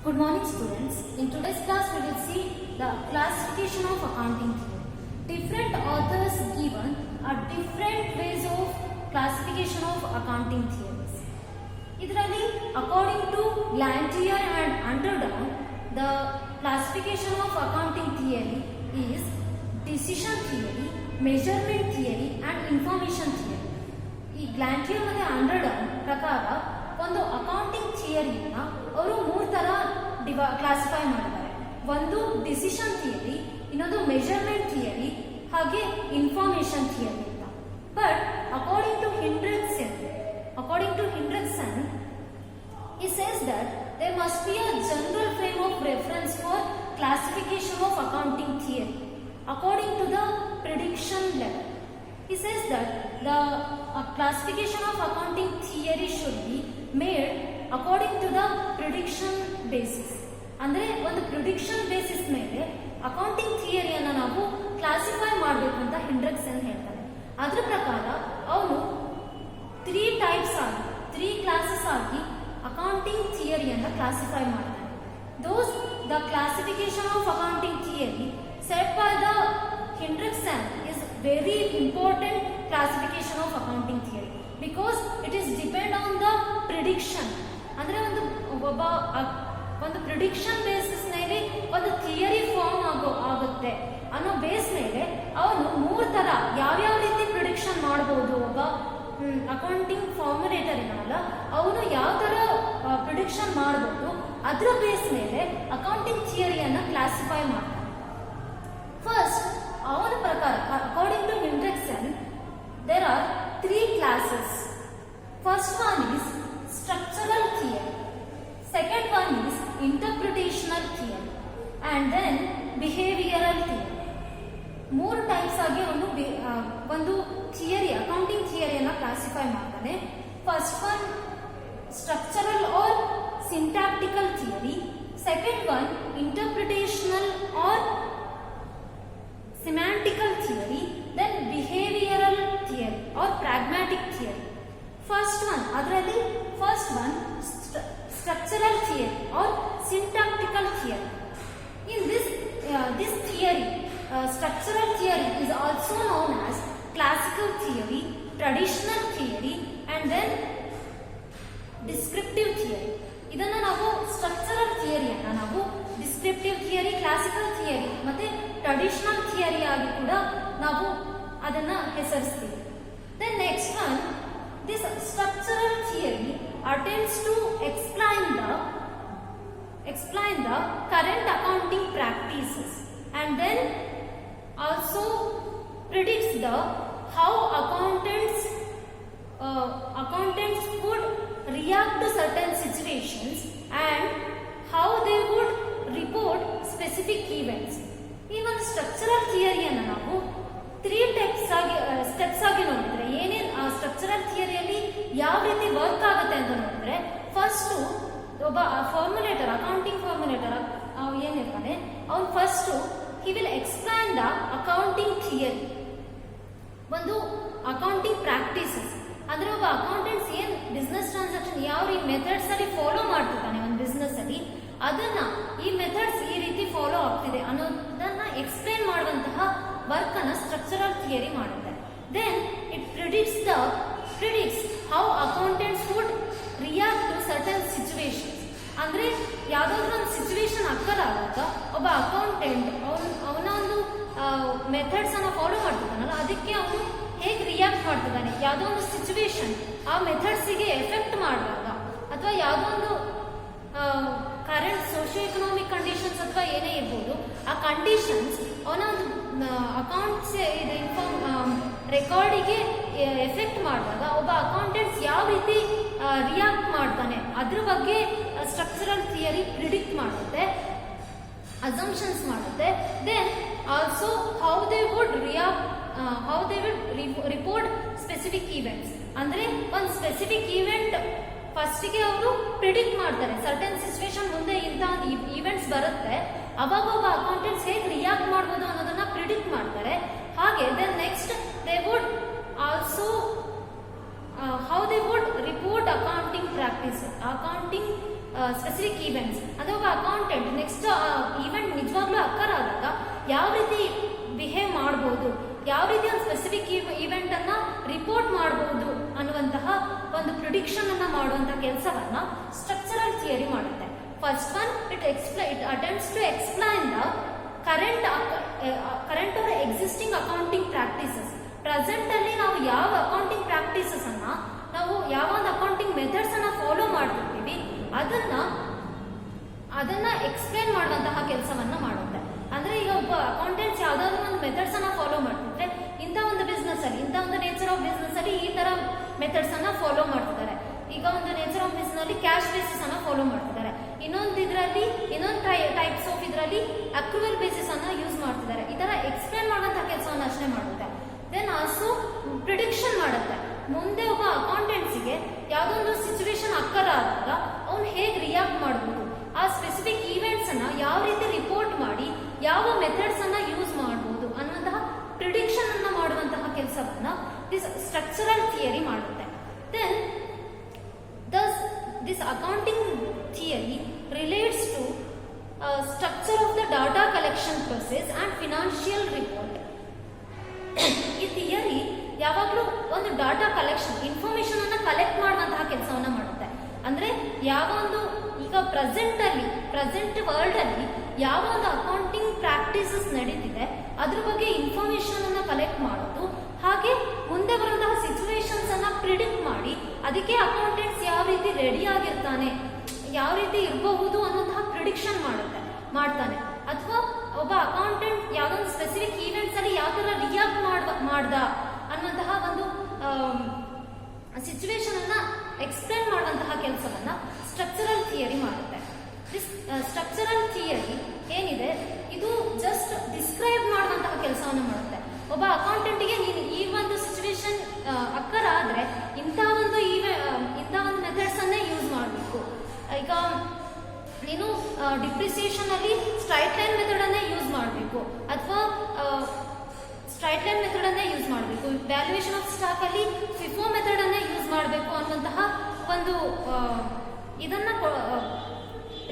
Good morning students. In today's class we will see the classification of accounting theory. Different authors given are different ways of classification of accounting theories. Idrali according to Glantier and Underdown, the classification of accounting theory is decision theory, measurement theory and information theory. ಈ ಗ್ಲಾಂಟಿಯರ್ ಮತ್ತು ಅಂಡರ್ಡೌನ್ ಪ್ರಕಾರ ಒಂದು accounting ಥಿಯರಿಯನ್ನ ಅವರು 3 ತರ classify ಮಾಡಿದ್ದಾರೆ. ಒಂದು decision theory, ಇನ್ನೊಂದು measurement theory, ಹಾಗೆ ಇನ್ಫಾರ್ಮೇಶನ್ ಥಿಯರಿ ಅಂತ. But according to Hendrickson, he says that there must be a general frame of reference for classification of accounting theory according to the prediction level. He says that the classification of accounting theory should be made according to the prediction basis. ಅಂದ್ರೆ ಒಂದು prediction basis ಮೇಲೆ accounting ಥಿಯರಿಯನ್ನು ನಾವು classify ಮಾಡಬೇಕು ಅಂತ ಹೆಂಡ್ರಿಕ್ಸನ್ ಹೇಳ್ತಾರೆ. ಅದರ ಪ್ರಕಾರ ಅವನು 3 ಕ್ಲಾಸಸ್ ಆಗಿ ಅಕೌಂಟಿಂಗ್ ಥಿಯರಿಯನ್ನು ಕ್ಲಾಸಿಫೈ ಮಾಡ್ತಾನೆ. The classification of accounting theory set by the Hendrickson is very important classification of accounting theory because it is depend on the prediction. ಅಂದ್ರೆ ಒಂದು ಪ್ರಿಡಿಕ್ಷನ್ ಬೇಸಿಸ್ ಮೇಲೆ ಒಂದು ಥಿಯರಿ ಫಾರ್ಮ್ ಆಗುತ್ತೆ ಅನ್ನೋ ಬೇಸ್ ಮೇಲೆ ಅವನು 3 ತರ ಯಾವ್ಯಾವ ರೀತಿ ಪ್ರಿಡಿಕ್ಷನ್ ಮಾಡಬಹುದು. ಒಬ್ಬ ಅಕೌಂಟಿಂಗ್ ಫಾರ್ಮುಲೇಟರ್ ಇರಲ್ಲ, ಅವನು ಯಾವ ತರ ಪ್ರಿಡಿಕ್ಷನ್ ಮಾಡಬಹುದು ಅದ್ರ ಬೇಸ್ ಮೇಲೆ ಅಕೌಂಟಿಂಗ್ ಥಿಯರಿಯನ್ನು ಕ್ಲಾಸಿಫೈ ಮಾಡ್ತಾನೆ. ಫಸ್ಟ್ ಅವನ ಪ್ರಕಾರ according to Hendrickson there are 3 classes. First one is structural theory, second one is interpretational theory and then behavioral theory. 3 types ಆಗಿ ಒಂದು ಥಿಯರಿ ಅಕೌಂಟಿಂಗ್ ಥಿಯರಿಯನ್ನು ಕ್ಲಾಸಿಫೈ ಮಾಡ್ತಾನೆ. First one structural or syntactical theory, second one interpretational or semantical theory, then behavioral theory or pragmatic theory. First one structural theory or syntactical theory. In this theory, structural theory is also known as classical theory, traditional theory and then descriptive theory. ಇದನ್ನ ನಾವು structural ಥಿಯರಿಯನ್ನ ನಾವು descriptive theory, classical theory ಮತ್ತೆ traditional theory ಆಗಿ ಕೂಡ ನಾವು ಅದನ್ನ ಹೆಸರಿಸ್ತೀವಿ. Then next one, this structural theory attempts to explain the current accounting practices and then also predicts how accountants would react to certain situations and how they would report specific events. Even structural theory ಅನ್ನು ನಾವು 3 steps ಆಗಿ ನೋಡಿದ್ರೆ ಏನೇನು structural ಥಿಯರಿಯಲ್ಲಿ ಯಾವ ರೀತಿ work ಆಗುತ್ತೆ ಅಂತ ನೋಡಿದ್ರೆ, ಫಸ್ಟ್ ಒಬ್ಬ ಫಾರ್ಮುಲೇಟರ್, ಅಕೌಂಟಿಂಗ್ ಫಾರ್ಮುಲೇಟರ್ ಏನಿರ್ತಾನೆ ಅವ್ನು first he will explain the accounting theory, ಒಂದು ಅಕೌಂಟಿಂಗ್ ಪ್ರಾಕ್ಟೀಸಸ್. ಅಂದ್ರೆ ಒಬ್ಬ ಅಕೌಂಟೆಂಟ್ಸ್ ಏನ್ ಬಿಸ್ನೆಸ್ ಟ್ರಾನ್ಸಾಕ್ಷನ್ ಯಾವ ಮೆಥಡ್ಸ್ ಅಲ್ಲಿ ಫಾಲೋ ಮಾಡ್ತಿದ್ದಾನೆ ಒಂದು ಬಿಸ್ನೆಸ್ ಅಲ್ಲಿ, ಅದನ್ನ ಈ ಮೆಥಡ್ಸ್ ಈ ರೀತಿ ಫಾಲೋ ಆಗ್ತಿದೆ ಅನ್ನೋದನ್ನ ಎಕ್ಸ್ಪ್ಲೇನ್ ಮಾಡುವಂತಹ ವರ್ಕ್ ಅನ್ನ ಸ್ಟ್ರಕ್ಚರಲ್ ಥಿಯರಿ ಮಾಡುತ್ತೆ. Then it predicts how accountants would react to certain situations. ಅಂದ್ರೆ ಯಾವ್ದಾದ್ರು ಒಂದು ಸಿಚುವೇಶನ್ ಅಕ್ಕರ್ ಆದಾಗ ಒಬ್ಬ ಅಕೌಂಟೆಂಟ್ ಅವನ ಒಂದು ಮೆಥಡ್ಸ್ ಅನ್ನ ಫಾಲೋ ಮಾಡ್ತಿದ್ದಾನಲ್ಲ, ಅದಕ್ಕೆ ಅವನು ಹೇಗೆ ರಿಯಾಕ್ಟ್ ಮಾಡ್ತಿದ್ದಾನೆ, ಯಾವುದೋ ಒಂದು ಸಿಚುವೇಶನ್ ಆ ಮೆಥಡ್ಸಿಗೆ ಎಫೆಕ್ಟ್ ಮಾಡುವಾಗ ಅಥವಾ ಯಾವುದೋ ಒಂದು ಕರೆಂಟ್ ಸೋಶಿಯೋ ಎಕನಾಮಿಕ್ ಕಂಡೀಷನ್ಸ್ ಅಥವಾ ಏನೇ ಇರ್ಬೋದು, ಆ ಕಂಡೀಷನ್ಸ್ ಅವನ ಒಂದು ಅಕೌಂಟ್ಸ್ ರೆಕಾರ್ಡಿಗೆ ಎಫೆಕ್ಟ್ ಮಾಡಿದಾಗ ಒಬ್ಬ ಅಕೌಂಟೆಂಟ್ಸ್ ಯಾವ ರೀತಿ ರಿಯಾಕ್ಟ್ ಮಾಡ್ತಾನೆ ಅದ್ರ ಬಗ್ಗೆ ಸ್ಟ್ರಕ್ಚರಲ್ ಥಿಯರಿ ಪ್ರಿಡಿಕ್ಟ್ ಮಾಡುತ್ತೆ, ಅಸಂಪ್ಷನ್ಸ್ ಮಾಡುತ್ತೆ. Then also how they would report specific events. ಅಂದ್ರೆ ಒಂದು ಸ್ಪೆಸಿಫಿಕ್ ಈವೆಂಟ್ ಫಸ್ಟಿಗೆ ಅವರು ಪ್ರಿಡಿಕ್ಟ್ ಮಾಡ್ತಾರೆ, ಸರ್ಟನ್ ಸಿಚುವೇಶನ್ ಮುಂದೆ ಇಂಥ ಈವೆಂಟ್ಸ್ ಬರುತ್ತೆ, ಅವಾಗ ಒಬ್ಬ ಅಕೌಂಟೆಂಟ್ಸ್ ಹೇಗೆ ರಿಯಾಕ್ಟ್ ಮಾಡ್ಬೋದು ಅನ್ನೋದನ್ನ ಪ್ರಿಡಿಕ್ಟ್ ಮಾಡ್ತಾರೆ. ಹಾಗೆ then next they would also how they would report accounting practices, accounting specific events. ಅಂದರೆ ಒಬ್ಬ ಅಕೌಂಟೆಂಟ್ ನೆಕ್ಸ್ಟ್ ಈವೆಂಟ್ ನಿಜವಾಗ್ಲೂ ಅಕ್ಕರ್ ಆದಾಗ ಯಾವ ರೀತಿ ಬಿಹೇವ್ ಮಾಡ್ಬೋದು, ಯಾವ ರೀತಿ ಒಂದು ಸ್ಪೆಸಿಫಿಕ್ ಈವೆಂಟ್ ಅನ್ನ ರಿಪೋರ್ಟ್ ಮಾಡಬಹುದು ಅನ್ನುವಂತಹ ಒಂದು ಪ್ರಿಡಿಕ್ಷನ್ ಅನ್ನ ಮಾಡುವಂತಹ ಕೆಲಸವನ್ನ ಸ್ಟ್ರಕ್ಚರಲ್ ಥಿಯರಿ ಮಾಡುತ್ತೆ. First one, it attempts to explain the current or existing accounting practices. Present ಅಲ್ಲಿ ನಾವು ಯಾವ ಅಕೌಂಟಿಂಗ್ ಪ್ರಾಕ್ಟೀಸಸ್ ಅನ್ನ, ನಾವು ಯಾವ ಒಂದು ಅಕೌಂಟಿಂಗ್ ಮೆಥಡ್ಸ್ ಅನ್ನ ಫಾಲೋ ಮಾಡ್ತಿರ್ತೀವಿ ಅದನ್ನ ಎಕ್ಸ್ಪ್ಲೈನ್ ಮಾಡುವಂತಹ ಕೆಲಸವನ್ನ ಮಾಡುತ್ತೆ. ಅಂದ್ರೆ ಈಗ ಒಬ್ಬ ಅಕೌಂಟೆಂಟ್ಸ್ ಯಾವ್ದಾದ್ರು ಒಂದು ಮೆಥಡ್ಸ್ ಅನ್ನ ಫಾಲೋ ಮಾಡ್ತಿದ್ರೆ, ಇಂಥ ಒಂದು ಬಿಸ್ನೆಸ್ ಅಲ್ಲಿ, ಇಂಥ ಒಂದು ನೇಚರ್ ಆಫ್ ಬಿಸ್ನೆಸ್ ಅಲ್ಲಿ ಈ ತರ ಮೆಥಡ್ಸ್ ಅನ್ನ ಫಾಲೋ ಮಾಡ್ತಿದ್ದಾರೆ. ಈಗ ಒಂದು ನೇಚರ್ ಆಫ್ ಬಿಸ್ನೆಸ್ ಅಲ್ಲಿ ಕ್ಯಾಶ್ ಬೇಸಿಸ್ ಅನ್ನ ಫಾಲೋ ಮಾಡ್ತಿದ್ದಾರೆ, ಇನ್ನೊಂದು ಟೈಪ್ಸ್ ಆಫ್ ಇದರಲ್ಲಿ ಅಕ್ರೂವಲ್ ಬೇಸಿಸ್ ಅನ್ನ ಯೂಸ್ ಮಾಡ್ತಿದ್ದಾರೆ. ಈ ತರ ಎಕ್ಸ್ಪ್ಲೈನ್ ಮಾಡುವಂತಹ ಕೆಲಸವನ್ನ ಅಷ್ಟೇ ಮಾಡುತ್ತೆ. ದೆನ್ ಆಲ್ಸೋ ಪ್ರಿಡಿಕ್ಷನ್ ಮಾಡುತ್ತೆ. ಮುಂದೆ ಒಬ್ಬ ಅಕೌಂಟೆಂಟ್ಸಿಗೆ ಯಾವುದೋ ಒಂದು ಸಿಚುವೇಶನ್ ಅಕ್ಕರ್ ಆದಾಗ ಅವ್ನು ಹೇಗೆ ರಿಯಾಕ್ಟ್ ಮಾಡಬಹುದು, ಆ ಸ್ಪೆಸಿಫಿಕ್ ಈವೆಂಟ್ಸ್ ಅನ್ನ ಯಾವ ರೀತಿ ರಿಪೋರ್ಟ್ ಮಾಡಿ ಯಾವ ಮೆಥಡ್ಸ್ ಅನ್ನ ಯೂಸ್ ಮಾಡಬಹುದು ಅನ್ನುವಂತಹ ಪ್ರಿಡಿಕ್ಷನ್ ಅನ್ನ ಮಾಡುವಂತಹ ಕೆಲಸವನ್ನ ಸ್ಟ್ರಕ್ಚರಲ್ ಥಿಯರಿ ಮಾಡುತ್ತೆ. Then this accounting theory relates to structure of the data collection process and financial report. ಈ ಥಿಯರಿ ಯಾವಾಗಲೂ ಒಂದು ಡಾಟಾ ಕಲೆಕ್ಷನ್, ಇನ್ಫಾರ್ಮೇಶನ್ ಅನ್ನ ಕಲೆಕ್ಟ್ ಮಾಡುವಂತಹ ಕೆಲಸವನ್ನ ಮಾಡುತ್ತೆ. ಅಂದ್ರೆ ಯಾವ ಒಂದು ಈಗ ಪ್ರೆಸೆಂಟ್ ವರ್ಲ್ಡ್ ಅಲ್ಲಿ ಯಾವ ಒಂದು ಅಕೌಂಟಿಂಗ್ ಪ್ರಾಕ್ಟೀಸಸ್ ನಡೀತಿದೆ ಅದ್ರ ಬಗ್ಗೆ ಇನ್ಫಾರ್ಮೇಶನ್ ಅನ್ನ ಕಲೆಕ್ಟ್ ಮಾಡೋದು, ಹಾಗೆ ಮುಂದೆ ಬರುವಂತಹ ಸಿಚುವೇಶನ್ಸ್ ಅನ್ನ ಪ್ರಿಡಿಕ್ಟ್ ಮಾಡಿ ಅದಕ್ಕೆ ಅಕೌಂಟೆಂಟ್ಸ್ ಯಾವ ರೀತಿ ರೆಡಿ ಆಗಿರ್ತಾನೆ, ಯಾವ ರೀತಿ ಇರಬಹುದು ಅನ್ನೋಂತಹ ಪ್ರಿಡಿಕ್ಷನ್ ಮಾಡ್ತಾನೆ. ಅಥವಾ ಒಬ್ಬ ಅಕೌಂಟೆಂಟ್ ಯಾವ್ದೊಂದು ಸ್ಪೆಸಿಫಿಕ್ ಈವೆಂಟ್ಸ್ ಅಲ್ಲಿ ಯಾವ ತರ ರಿಯಾಕ್ಟ್ ಮಾಡ್ದ ಅನ್ನುವಂತಹ ಒಂದು ಸಿಚುವೇಶನ್ ಅನ್ನ ಎಕ್ಸ್ಪ್ಲೇನ್ ಮಾಡುವಂತಹ ಕೆಲಸವನ್ನ ಸ್ಟ್ರಕ್ಚರಲ್ ಥಿಯರಿ ಮಾಡುತ್ತೆ. ಸ್ಟ್ರಕ್ಚರಲ್ ಥಿಯರಿ ಏನಿದೆ ಇದು ಜಸ್ಟ್ ಡಿಸ್ಕ್ರೈಬ್ ಮಾಡುವಂತಹ ಕೆಲಸವನ್ನು ಮಾಡುತ್ತೆ. ಒಬ್ಬ ಅಕೌಂಟೆಂಟ್ಗೆ ನೀನು ಈ ಒಂದು ಸಿಚುವೇಶನ್ ಅಕ್ಕರ್ ಆದ್ರೆ ಇಂಥ ಒಂದು ಮೆಥಡ್ಸ್ ಅನ್ನೇ ಯೂಸ್ ಮಾಡಬೇಕು. ಈಗ ನೀನು ಡಿಪ್ರಿಸಿಯೇಷನ್ ಅಲ್ಲಿ ಸ್ಟ್ರೈಟ್ ಲೈನ್ ಮೆಥಡ್ ಅನ್ನೇ ಯೂಸ್ ಮಾಡಬೇಕು, ಅಥವಾ ಸ್ಟ್ರೈಟ್ ಲೈನ್ ಮೆಥಡ್ ಅನ್ನೇ ಯೂಸ್ ಮಾಡಬೇಕು. ವ್ಯಾಲ್ಯೂಯೇಷನ್ ಆಫ್ ಸ್ಟಾಕ್ ಅಲ್ಲಿ ಫಿಫೋ ಮೆಥಡ್ ಅನ್ನೇ ಯೂಸ್ ಮಾಡಬೇಕು ಅನ್ನುವಂತಹ ಒಂದು ಇದನ್ನ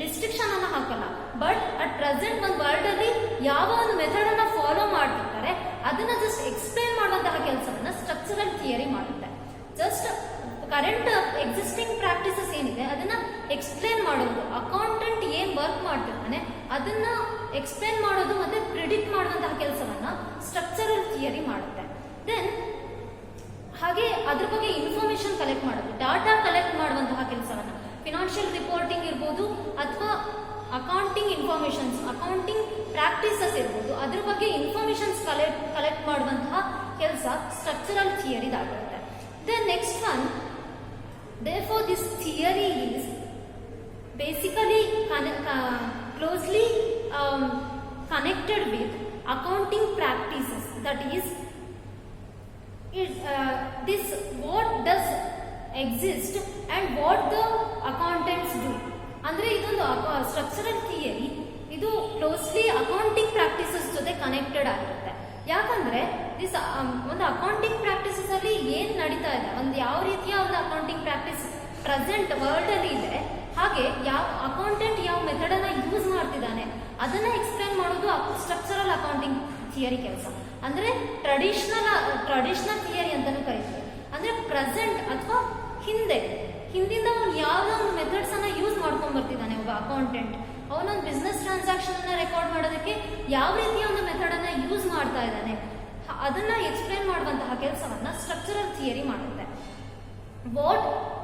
ರಿಸ್ಟ್ರಿಕ್ಷನ್ ಅನ್ನ ಹಾಕಲ್ಲ. ಬಟ್ ಅಟ್ ಪ್ರೆಸೆಂಟ್ ಒಂದು ವರ್ಲ್ಡ್ ಅಲ್ಲಿ ಯಾವ ಒಂದು ಮೆಥಡ್ ಅನ್ನ ಫಾಲೋ ಮಾಡ್ತಿರ್ತಾರೆ ಅದನ್ನ ಜಸ್ಟ್ ಎಕ್ಸ್ಪ್ಲೇನ್ ಮಾಡುವಂತಹ ಕೆಲಸವನ್ನ ಸ್ಟ್ರಕ್ಚರಲ್ ಥಿಯರಿ ಮಾಡುತ್ತೆ. ಜಸ್ಟ್ ಕರೆಂಟ್ ಎಕ್ಸಿಸ್ಟಿಂಗ್ ಪ್ರಾಕ್ಟೀಸಸ್ ಏನಿದೆ ಅದನ್ನ ಎಕ್ಸ್ಪ್ಲೇನ್ ಮಾಡೋದು, ಅಕೌಂಟೆಂಟ್ ಏನ್ ವರ್ಕ್ ಮಾಡ್ತಿರ್ತಾನೆ ಅದನ್ನ ಎಕ್ಸ್ಪ್ಲೇನ್ ಮಾಡೋದು ಮತ್ತೆ ಪ್ರಿಡಿಕ್ಟ್ ಮಾಡುವಂತಹ ಕೆಲಸವನ್ನ ಸ್ಟ್ರಕ್ಚರಲ್ ಥಿಯರಿ ಮಾಡುತ್ತೆ. ದೆನ್ ಹಾಗೆ ಅದ್ರ ಬಗ್ಗೆ ಇನ್ಫಾರ್ಮೇಶನ್ ಕಲೆಕ್ಟ್ ಮಾಡೋದು, ಡಾಟಾ ಕಲೆಕ್ಟ್ ಮಾಡುವಂತಹ ಕೆಲಸವನ್ನ, ಫಿನಾನ್ಷಿಯಲ್ ರಿಪೋರ್ಟಿಂಗ್ ಇರ್ಬೋದು ಅಥವಾ ಅಕೌಂಟಿಂಗ್ ಇನ್ಫಾರ್ಮೇಶನ್ಸ್, ಅಕೌಂಟಿಂಗ್ ಪ್ರಾಕ್ಟೀಸಸ್ ಇರ್ಬೋದು, ಅದ್ರ ಬಗ್ಗೆ ಇನ್ಫಾರ್ಮೇಶನ್ಸ್ ಕಲೆಕ್ಟ್ ಮಾಡುವಂತಹ ಕೆಲಸ ಸ್ಟ್ರಕ್ಚರಲ್ ಥಿಯರಿದಾಗಿರುತ್ತೆ. Then next one, therefore this theory is basically closely connected with accounting practices. That is, this what does exist and what the accountants do. ಅಂದ್ರೆ ಇದೊಂದು structural theory, ಇದು closely accounting practices ಜೊತೆ connected ಆಗಿರುತ್ತೆ. ಯಾಕಂದ್ರೆ ಒಂದು accounting practices ಅಲ್ಲಿ ಏನ್ ನಡೀತಾ ಇದೆ, ಒಂದು ಯಾವ ರೀತಿಯ ಒಂದು ಅಕೌಂಟಿಂಗ್ ಪ್ರಾಕ್ಟೀಸ್ ಪ್ರೆಸೆಂಟ್ ವರ್ಲ್ಡ್ ಅಲ್ಲಿ ಇದೆ, ಹಾಗೆ ಯಾವ ಅಕೌಂಟೆಂಟ್ ಯಾವ ಮೆಥಡ್ ಅನ್ನ ಯೂಸ್ ಮಾಡ್ತಿದ್ದಾನೆ ಅದನ್ನ ಎಕ್ಸ್ಪ್ಲೇನ್ ಮಾಡೋದು ಸ್ಟ್ರಕ್ಚರಲ್ ಅಕೌಂಟಿಂಗ್ ಥಿಯರಿ ಕೆಲಸ. ಅಂದ್ರೆ ಟ್ರೆಡಿಷನಲ್ ಥಿಯರಿ ಅಂತಾನೂ ಕರೀತೀವಿ. ಅಂದ್ರೆ ಪ್ರೆಸೆಂಟ್ ಅಥವಾ ಹಿಂದಿಂದ ಅವನು ಯಾವ್ದೋ ಒಂದು ಮೆಥಡ್ಸ್ ಅನ್ನ ಯೂಸ್ ಮಾಡ್ಕೊಂಡ್ ಬರ್ತಿದ್ದಾನೆ ಒಬ್ಬ ಅಕೌಂಟೆಂಟ್, ಅವನೊಂದು ಬಿಸ್ನೆಸ್ ಟ್ರಾನ್ಸಾಕ್ಷನ್ ಅನ್ನ ರೆಕಾರ್ಡ್ ಮಾಡೋದಕ್ಕೆ ಯಾವ ರೀತಿಯ ಒಂದು ಮೆಥಡ್ ಅನ್ನ ಯೂಸ್ ಮಾಡ್ತಾ ಇದ್ದಾನೆ ಅದನ್ನ ಎಕ್ಸ್ಪ್ಲೇನ್ ಮಾಡುವಂತಹ ಕೆಲಸವನ್ನ ಸ್ಟ್ರಕ್ಚರಲ್ ಥಿಯರಿ ಮಾಡುತ್ತೆ.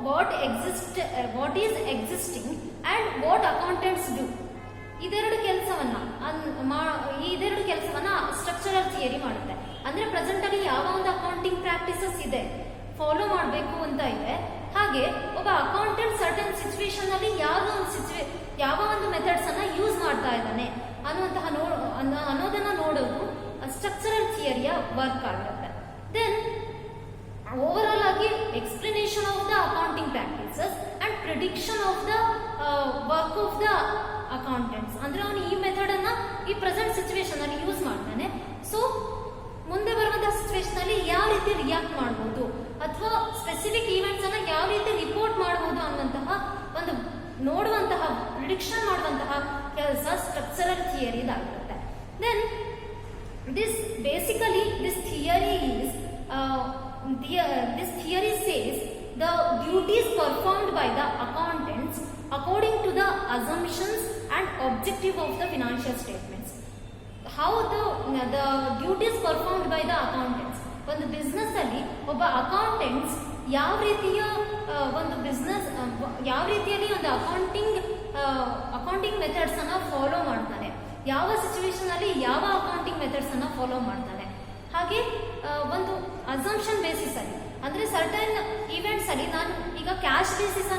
What is existing and what accountants do, ಇದೆರಡು ಕೆಲಸವನ್ನ ಸ್ಟ್ರಕ್ಚರಲ್ ಥಿಯರಿ ಮಾಡುತ್ತೆ. ಅಂದ್ರೆ ಪ್ರೆಸೆಂಟ್ ಅಲ್ಲಿ ಯಾವ ಒಂದು ಅಕೌಂಟಿಂಗ್ ಪ್ರಾಕ್ಟೀಸಸ್ ಇದೆ, ಫಾಲೋ ಮಾಡಬೇಕು ಅಂತ ಇದೆ, ಹಾಗೆ ಒಬ್ಬ ಅಕೌಂಟೆಂಟ್ ಸರ್ಟನ್ ಸಿಚುವೇಶನ್ ಅಲ್ಲಿ ಯಾವ ಒಂದು ಮೆಥಡ್ಸ್ ಅನ್ನ ಯೂಸ್ ಮಾಡ್ತಾ ಇದ್ದಾನೆ ಅನ್ನೋದನ್ನ ನೋಡೋದು ಸ್ಟ್ರಕ್ಚರಲ್ ಥಿಯರಿಯ ವರ್ಕ್ ಆಗಿರುತ್ತೆ. ದೆನ್ ಓವರ್ ಆಲ್ ಆಗಿ explanation of the accounting practices and prediction of the work of the accountants. ಅಂದ್ರೆ ಅವನು ಈ ಮೆಥಡ್ ಅನ್ನ ಈ ಪ್ರೆಸೆಂಟ್ ಸಿಚುವೇಶನ್ ಅಲ್ಲಿ ಯೂಸ್ ಮಾಡ್ತಾನೆ, ಸೊ ಮುಂದೆ ಬರುವಂತಹ ಸಿಚುವೇಶನ್ ಅಲ್ಲಿ ಯಾವ ರೀತಿ ರಿಯಾಕ್ಟ್ ಮಾಡಬಹುದು ಅಥವಾ ಸ್ಪೆಸಿಫಿಕ್ ಈವೆಂಟ್ಸ್ ಅನ್ನ ಯಾವ ರೀತಿ ರಿಪೋರ್ಟ್ ಮಾಡಬಹುದು ಅನ್ನುವಂತಹ ಒಂದು ನೋಡುವಂತಹ ಥಿಯರಿದಾಗಿರುತ್ತೆ. Then this basically this theory is this theory says the duties performed by the accountants according to the assumptions and objective of the financial statements. How the duties performed by the accountants, ಒಂದು business ಅಲ್ಲಿ ಒಬ್ಬ accountants ಯಾವ ರೀತಿಯ ಒಂದು business ಯಾವ ರೀತಿಯಲ್ಲಿ ಒಂದು accounting methods ಅನ್ನ ಫಾಲೋ ಮಾಡ್ತಾನೆ, ಯಾವ ಸಿಚುವೇಶನ್ ಅಲ್ಲಿ ಯಾವ ಅಕೌಂಟಿಂಗ್ ಮೆಥಡ್ಸ್ ಅನ್ನ ಫಾಲೋ ಮಾಡ್ತಾನೆ. ಹಾಗೆ ಒಂದು ಅಸಂಪ್ಷನ್ ಬೇಸಿಸ್ ಅಲ್ಲಿ ಅಂದ್ರೆ ಸರ್ಟನ್ ಇವೆಂಟ್ಸ್ ಅಲ್ಲಿ ನಾನು ಈಗ ಕ್ಯಾಶ್ ಬೇಸಿಸ್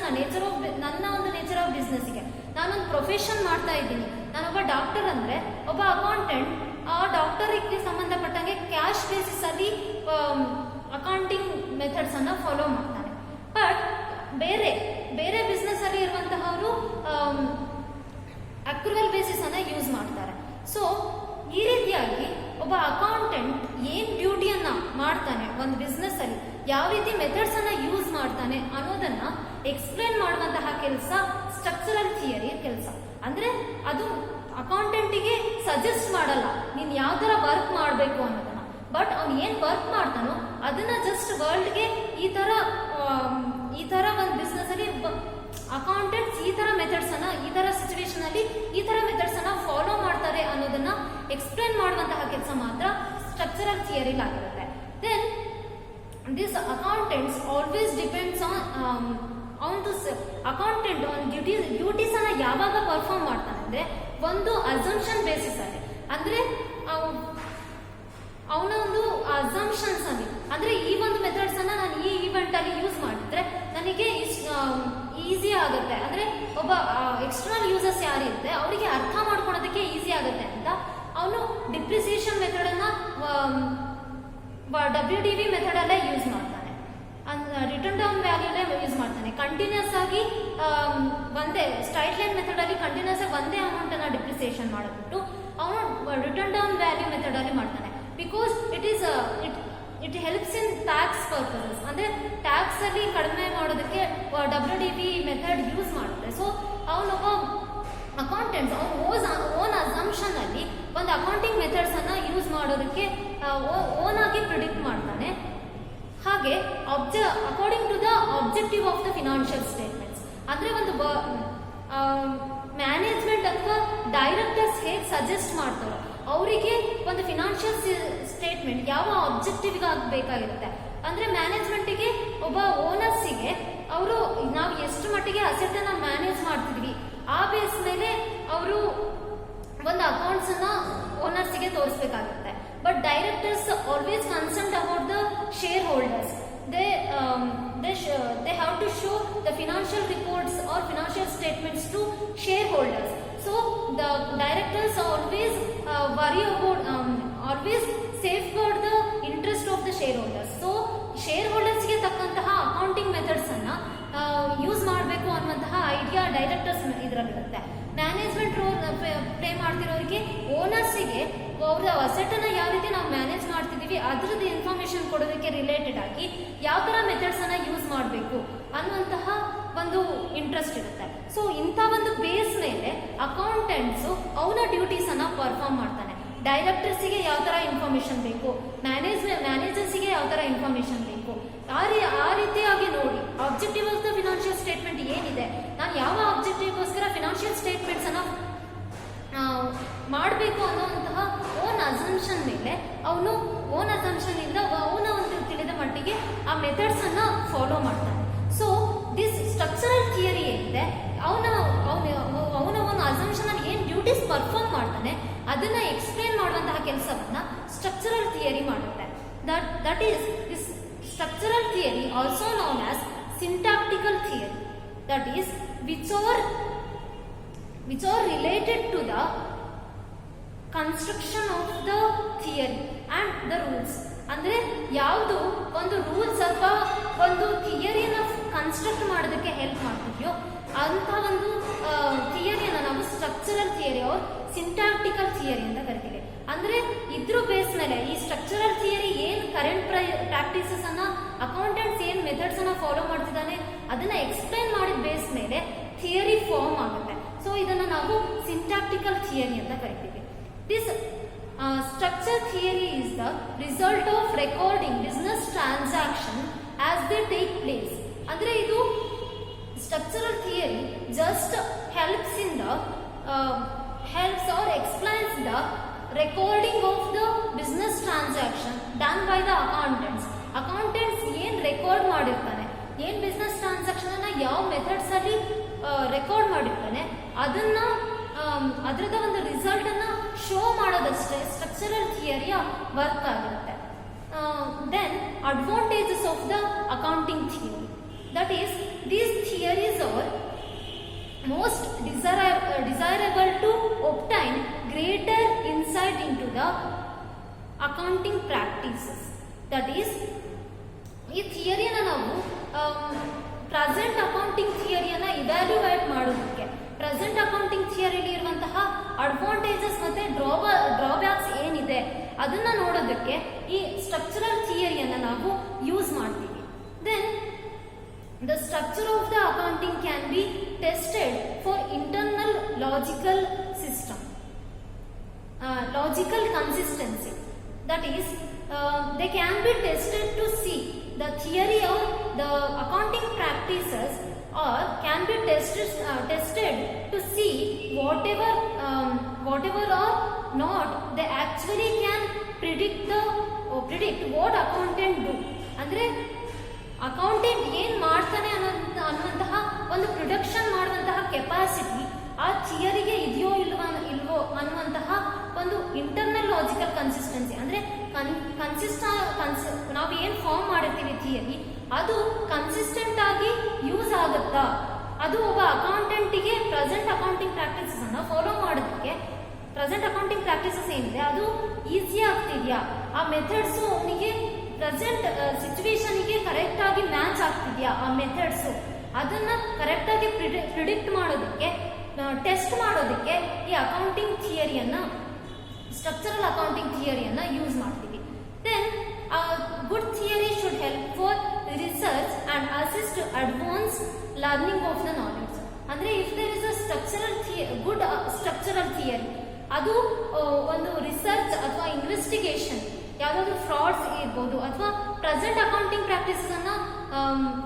ನನ್ನ ಒಂದು ನೇಚರ್ ಆಫ್ ಬಿಸ್ನೆಸ್ಗೆ ನಾನೊಂದು ಪ್ರೊಫೆಷನ್ ಮಾಡ್ತಾ ಇದ್ದೀನಿ. ನಾನೊಬ್ಬ ಡಾಕ್ಟರ್ ಅಂದ್ರೆ ಒಬ್ಬ ಅಕೌಂಟೆಂಟ್ ಆ ಡಾಕ್ಟರಿಗೆ ಸಂಬಂಧಪಟ್ಟಂಗೆ ಕ್ಯಾಶ್ ಬೇಸಿಸ್ ಅಲ್ಲಿ ಅಕೌಂಟಿಂಗ್ ಮೆಥಡ್ಸ್ ಅನ್ನ ಫಾಲೋ ಮಾಡ್ತಾನೆ. ಬಟ್ ಬೇರೆ ಬಿಸ್ನೆಸ್ ಅಲ್ಲಿ ಇರುವಂತಹವರು ಅಕ್ರೂವಲ್ ಬೇಸಿಸ್ ಅನ್ನ ಯೂಸ್ ಮಾಡ್ತಾರೆ. ಸೊ ಈ ರೀತಿಯಾಗಿ ಒಬ್ಬ ಅಕೌಂಟೆಂಟ್ ಏನ್ ಡ್ಯೂಟಿಯನ್ನ ಮಾಡ್ತಾನೆ ಒಂದು ಬಿಸ್ನೆಸ್ ಅಲ್ಲಿ, ಯಾವ ರೀತಿ ಮೆಥಡ್ಸ್ ಅನ್ನ ಯೂಸ್ ಮಾಡ್ತಾನೆ ಅನ್ನೋದನ್ನ ಎಕ್ಸ್ಪ್ಲೇನ್ ಮಾಡುವಂತಹ ಕೆಲಸ ಸ್ಟ್ರಕ್ಚರಲ್ ಥಿಯರಿ ಕೆಲಸ. ಅಂದ್ರೆ ಅದು ಅಕೌಂಟೆಂಟಿಗೆ ಸಜೆಸ್ಟ್ ಮಾಡಲ್ಲ ನೀನ್ ಯಾವ ತರ ವರ್ಕ್ ಮಾಡಬೇಕು ಅನ್ನೋದನ್ನ, ಬಟ್ ಅವ್ನು ಏನ್ ವರ್ಕ್ ಮಾಡ್ತಾನೋ ಅದನ್ನ ಜಸ್ಟ್ ವರ್ಲ್ಡ್ಗೆ ಈ ತರ ಒಂದು ಬಿಸ್ನೆಸ್ ಅಲ್ಲಿ ಅಕೌಂಟೆಂಟ್ಸ್ ಈ ತರ ಮೆಥಡ್ಸ್ ಅನ್ನ ಈ ತರ ಸಿಚುವೇಶನ್ ಅಲ್ಲಿ ಈ ತರ ಮೆಥಡ್ಸ್ ಅನ್ನ ಫಾಲೋ ಮಾಡ್ತಾರೆ ಅನ್ನೋದನ್ನ ಎಕ್ಸ್ಪ್ಲೇನ್ ಮಾಡುವಂತಹ ಕೆಲಸ ಮಾತ್ರ ಸ್ಟ್ರಕ್ಚರಲ್ ಥಿಯರಿ ಆಗಿರುತ್ತೆ. Then this accountants always depends on this accountant duties ಅನ್ನ ಯಾವಾಗ ಪರ್ಫಾರ್ಮ್ ಮಾಡ್ತಾನೆ ಅಂದ್ರೆ ಒಂದು ಅಸಂಪ್ಷನ್ ಬೇಸಿಸ್ ಅಲ್ಲಿ, ಅಂದ್ರೆ ಅವನ ಒಂದು ಅಸಂಪ್ಷನ್ಸ್ ಅಲ್ಲಿ ಅಂದ್ರೆ ಈ ಒಂದು ಮೆಥಡ್ಸ್ ಅನ್ನ ನಾನು ಈ ಇವೆಂಟ್ ಅಲ್ಲಿ ಯೂಸ್ ಮಾಡಿದ್ರೆ ನನಗೆ ಈಸಿ ಆಗುತ್ತೆ, ಅಂದ್ರೆ ಒಬ್ಬ ಎಕ್ಸ್ಟರ್ನಲ್ ಯೂಸರ್ಸ್ ಯಾರಿರುತ್ತೆ ಅವರಿಗೆ ಅರ್ಥ ಮಾಡ್ಕೊಳೋದಕ್ಕೆ ಈಸಿ ಆಗುತ್ತೆ ಅಂತ ಅವನು ಡಿಪ್ರಿಸಿಯೇಷನ್ ಮೆಥಡ್ ಅನ್ನ WDV ಮೆಥಡ್ ಅಲ್ಲೇ ಯೂಸ್ ಮಾಡ್ತಾನೆ, ರಿಟರ್ನ್ ಡೌನ್ ವ್ಯಾಲ್ಯೂಲೇ ಯೂಸ್ ಮಾಡ್ತಾನೆ. ಕಂಟಿನ್ಯೂಸ್ ಆಗಿ ಒಂದೇ ಸ್ಟ್ರೈಟ್ ಲೈನ್ ಮೆಥಡ್ ಅಲ್ಲಿ ಕಂಟಿನ್ಯೂಸ್ ಆಗಿ ಒಂದೇ ಅಮೌಂಟ್ ಅನ್ನ ಡಿಪ್ರಿಸಿಯೇಷನ್ ಮಾಡಿಬಿಟ್ಟು ಅವನು ರಿಟರ್ನ್ ಡೌನ್ ವ್ಯಾಲ್ಯೂ ಮೆಥಡ್ ಅಲ್ಲಿ ಮಾಡ್ತಾನೆ. Because it helps in tax purposes, ಅಂದ್ರೆ ಟ್ಯಾಕ್ಸ್ ಅಲ್ಲಿ ಕಡಿಮೆ ಮಾಡೋದಕ್ಕೆ WDV ಮೆಥಡ್ ಯೂಸ್ ಮಾಡುತ್ತೆ. ಸೊ ಅವನೊಬ್ಬ ಅಕೌಂಟೆಂಟ್ಸ್ ಓನ್ ಅಸಂಪ್ಷನ್ ಅಲ್ಲಿ ಒಂದು ಅಕೌಂಟಿಂಗ್ ಮೆಥಡ್ಸ್ ಅನ್ನ ಯೂಸ್ ಮಾಡೋದಕ್ಕೆ ಓನ್ ಆಗಿ ಪ್ರಿಡಿಕ್ಟ್ ಮಾಡ್ತಾನೆ. ಹಾಗೆ according to the objective of the financial statements, ಅಂದ್ರೆ ಒಂದು ಮ್ಯಾನೇಜ್ಮೆಂಟ್ ಅಥವಾ ಡೈರೆಕ್ಟರ್ಸ್ ಹೇಗೆ ಸಜೆಸ್ಟ್ ಮಾಡ್ತಾರೋ ಅವರಿಗೆ ಒಂದು ಫಿನಾನ್ಷಿಯಲ್ ಸ್ಟೇಟ್ಮೆಂಟ್ ಯಾವ ಆಬ್ಜೆಕ್ಟಿವ್ ಬೇಕಾಗಿರುತ್ತೆ. ಅಂದ್ರೆ ಮ್ಯಾನೇಜ್ಮೆಂಟ್ಗೆ ಒಬ್ಬ ಓನರ್ಸಿಗೆ ಅವರು ನಾವು ಎಷ್ಟು ಮಟ್ಟಿಗೆ ಅಸೆಟ್ ಅನ್ನ ಮ್ಯಾನೇಜ್ ಮಾಡ್ತಿದ್ವಿ ಆ ಬೇಸ್ ಮೇಲೆ ಅವರು ಒಂದು ಅಕೌಂಟ್ಸ್ ಅನ್ನ ಓನರ್ಸ್ಗೆ ತೋರಿಸಬೇಕಾಗುತ್ತೆ. But directors always concerned about the shareholders. They have to show the financial reports or financial statements to shareholders. So the directors always worry about always safeguard the interest of the shareholders. So shareholders ಗೆ ತಕ್ಕಂತಹ accounting methods ಅನ್ನ use ಮಾಡಬೇಕು ಅನ್ನುವಂತಹ idea directors ಇದರಲ್ಲಿರುತ್ತೆ. Management role play ಮಾಡ್ತಿರೋರಿಗೆ ಓನರ್ಸಿಗೆ ಅವ್ರ asset ಅನ್ನ ಯಾವ ರೀತಿ ನಾವು ಮ್ಯಾನೇಜ್ ಮಾಡ್ತಿದೀವಿ ಅದ್ರದ್ದು ಇನ್ಫಾರ್ಮೇಶನ್ ಕೊಡೋದಕ್ಕೆ ರಿಲೇಟೆಡ್ ಆಗಿ ಯಾವ ತರ ಮೆಥಡ್ಸ್ ಅನ್ನ ಯೂಸ್ ಮಾಡಬೇಕು ಅನ್ನುವಂತಹ ಒಂದು ಇಂಟ್ರೆಸ್ಟ್ ಇರುತ್ತೆ. ಸೊ ಇಂಥ ಒಂದು ಬೇಸ್ ಮೇಲೆ ಅಕೌಂಟೆಂಟ್ಸ್ ಅವನ ಡ್ಯೂಟೀಸ್ ಅನ್ನ ಪರ್ಫಾರ್ಮ್ ಮಾಡ್ತಾನೆ. ಡೈರೆಕ್ಟರ್ಸಿಗೆ ಯಾವ ತರ ಇನ್ಫಾರ್ಮೇಶನ್ ಬೇಕು, ಮ್ಯಾನೇಜರ್ಸಿಗೆ ಯಾವ ತರ ಇನ್ಫಾರ್ಮೇಶನ್ ಬೇಕು, ಆ ರೀತಿಯಾಗಿ ನೋಡಿ objective of the financial statement ಏನಿದೆ, ನಾನು ಯಾವ ಆಬ್ಜೆಕ್ಟಿವ್ಗೋಸ್ಕರ ಫಿನಾನ್ಷಿಯಲ್ ಸ್ಟೇಟ್ಮೆಂಟ್ಸ್ ಅನ್ನ ಮಾಡಬೇಕು ಅನ್ನೋಂತಹ ಓನ್ ಅಸಂಪ್ಷನ್ ಮೇಲೆ ಅವನು ಓನ್ ಅಸಂಪ್ಷನ್ ಇಂದ ಅವನ ಒಂದು ತಿಳಿದ ಮಟ್ಟಿಗೆ ಆ ಮೆಥಡ್ಸ್ ಅನ್ನ ಫಾಲೋ ಮಾಡ್ತಾನೆ. ಸೊ ದಿಸ್ ಸ್ಟ್ರಕ್ಚರಲ್ ಥಿಯರಿ ಏನಿದೆ ಅವನ ಒಂದು ಅಸಂಪ್ಷನ್ ಅಲ್ಲಿ ಏನ್ ಡ್ಯೂಟೀಸ್ ಪರ್ಫಾರ್ಮ್ ಮಾಡ್ತಾನೆ ಅದನ್ನ ಎಕ್ಸ್ಪ್ಲೇನ್ ಮಾಡುವಂತಹ ಕೆಲಸವನ್ನ ಸ್ಟ್ರಕ್ಚರಲ್ ಥಿಯರಿ ಮಾಡುತ್ತೆ. That is this structural theory also known as syntactical theory, that is which are related to the construction of the theory and the rules. ಅಂದ್ರೆ ಯಾವುದು ಒಂದು ರೂಲ್ಸ್ ಅಥವಾ ಒಂದು ಥಿಯರಿನ ಕನ್ಸ್ಟ್ರಕ್ಟ್ ಮಾಡೋದಕ್ಕೆ ಹೆಲ್ಪ್ ಮಾಡ್ತಿದ್ಯೋ ಅಂತ ಒಂದು ಥಿಯರಿಯನ್ನ ನಾವು ಸ್ಟ್ರಕ್ಚರಲ್ ಥಿಯರಿ ಆರ್ ಸಿಂಟಾಕ್ಟಿಕಲ್ ಥಿಯರಿ ಅಂತ ಕರಿತೀವಿ. ಅಂದ್ರೆ ಇದ್ರ ಬೇಸ್ ಮೇಲೆ ಈ ಸ್ಟ್ರಕ್ಚರಲ್ ಥಿಯರಿ ಏನ್ ಕರೆಂಟ್ ಪ್ರಾಕ್ಟೀಸಸ್ ಅನ್ನ ಅಕೌಂಟೆಂಟ್ಸ್ ಏನ್ ಮೆಥಡ್ಸ್ ಅನ್ನ ಫಾಲೋ ಮಾಡ್ತಿದ್ದಾನೆ ಅದನ್ನ ಎಕ್ಸ್ಪ್ಲೈನ್ ಮಾಡಿದ ಬೇಸ್ ಮೇಲೆ ಥಿಯರಿ ಫಾರ್ಮ್ ಆಗುತ್ತೆ. ಸೊ ಈ ಇದನ್ನು ನಾವು ಸಿಂಟ್ಯಾಕ್ಟಿಕಲ್ ಥಿಯರಿ ಅಂತ ಕರಿತೀವಿ. This structure theory is the result of recording business transaction as they take place. ಅಂದ್ರೆ ಇದು structural theory just helps in the helps or explains the recording of the business transaction done by the accountants. Accountants ಏನ್ record ಮಾಡಿರ್ತಾನೆ, ಏನ್ business transaction ಅನ್ನ ಯಾವ methods ಅಲ್ಲಿ record ಮಾಡಿರ್ತಾನೆ ಅದನ್ನ ಅದರದ ಒಂದು ರಿಸಲ್ಟ್ ಅನ್ನ ಶೋ ಮಾಡೋದಷ್ಟೇ ಸ್ಟ್ರಕ್ಚರಲ್ ಥಿಯರಿಯ ವರ್ಕ್ ಆಗಿರುತ್ತೆ. Then advantages of the accounting theory, that is these theories are most desirable to obtain greater insight into the accounting practices. That is, ಈ ಥಿಯರಿಯನ್ನು ನಾವು ಪ್ರೆಸೆಂಟ್ ಅಕೌಂಟಿಂಗ್ ಥಿಯರಿಯನ್ನು ಇವ್ಯಾಲ್ಯೂಯೇಟ್ ಮಾಡೋದಕ್ಕೆ, ಪ್ರೆಸೆಂಟ್ ಅಕೌಂಟಿಂಗ್ ಥಿಯರಿಲಿ ಇರುವಂತಹ advantages ಮತ್ತೆ drawbacks ಏನಿದೆ ಅದನ್ನ ನೋಡೋದಕ್ಕೆ ಈ ಸ್ಟ್ರಕ್ಚರಲ್ ಥಿಯರಿಯನ್ನು ನಾವು ಯೂಸ್ ಮಾಡ್ತೀವಿ. Then the structure of the accounting can be tested for internal logical system, logical consistency. That is, they can be tested to see the theory or the accounting practices, or can be tested to see whatever or not they actually can predict what accountant do. ಅಂದ್ರೆ accountant ಏನ್ ಮಾಡ್ತಾನೆ ಅನ್ನುವಂತಹ ಒಂದು production ಮಾಡುವಂತಹ capacity ಆ ಥಿಯರಿಗೆ ಇದೆಯೋ ಇಲ್ವೋ ಅನ್ನುವಂತಹ ಒಂದು ಇಂಟರ್ನಲ್ ಲಾಜಿಕಲ್ ಕನ್ಸಿಸ್ಟೆನ್ಸಿ. ಅಂದ್ರೆ ನಾವು ಏನ್ ಫಾರ್ಮ್ ಮಾಡಿರ್ತೀವಿ ಥಿಯರಿ ಅದು ಕನ್ಸಿಸ್ಟೆಂಟ್ ಆಗಿ ಯೂಸ್ ಆಗುತ್ತಾ, ಅದು ಒಬ್ಬ ಅಕೌಂಟೆಂಟಿಗೆ ಪ್ರೆಸೆಂಟ್ ಅಕೌಂಟಿಂಗ್ ಪ್ರಾಕ್ಟೀಸಸ್ ಅನ್ನ ಫಾಲೋ ಮಾಡೋದಕ್ಕೆ, ಪ್ರೆಸೆಂಟ್ ಅಕೌಂಟಿಂಗ್ ಪ್ರಾಕ್ಟೀಸಸ್ ಏನಿದೆ ಅದು ಈಸಿ ಆಗ್ತಿದ್ಯಾ, ಆ ಮೆಥಡ್ಸ್ ಅವನಿಗೆ ಪ್ರೆಸೆಂಟ್ ಸಿಚುವೇಶನ್ಗೆ ಕರೆಕ್ಟ್ ಆಗಿ ಮ್ಯಾಚ್ ಆಗ್ತಿದ್ಯಾ, ಆ ಮೆಥಡ್ಸ್ ಅದನ್ನ ಕರೆಕ್ಟ್ ಆಗಿ ಪ್ರಿಡಿಕ್ಟ್ ಮಾಡೋದಕ್ಕೆ, ಟೆಸ್ಟ್ ಮಾಡೋದಕ್ಕೆ ಈ ಅಕೌಂಟಿಂಗ್ ಥಿಯರಿಯನ್ನ, ಸ್ಟ್ರಕ್ಚರಲ್ ಅಕೌಂಟಿಂಗ್ ಥಿಯರಿಯನ್ನ ಯೂಸ್ ಮಾಡ್ತೀವಿ. Then good theory should help for research and assist advance learning of the knowledge. ಅಂದ್ರೆ if there is a good structural theory, ಅದು ಒಂದು ರಿಸರ್ಚ್ ಅಥವಾ ಇನ್ವೆಸ್ಟಿಗೇಷನ್, ಯಾವುದಾದ್ರು ಫ್ರಾಡ್ಸ್ ಇರ್ಬೋದು ಅಥವಾ ಪ್ರೆಸೆಂಟ್ ಅಕೌಂಟಿಂಗ್ ಪ್ರಾಕ್ಟೀಸಸ್ ಅನ್ನ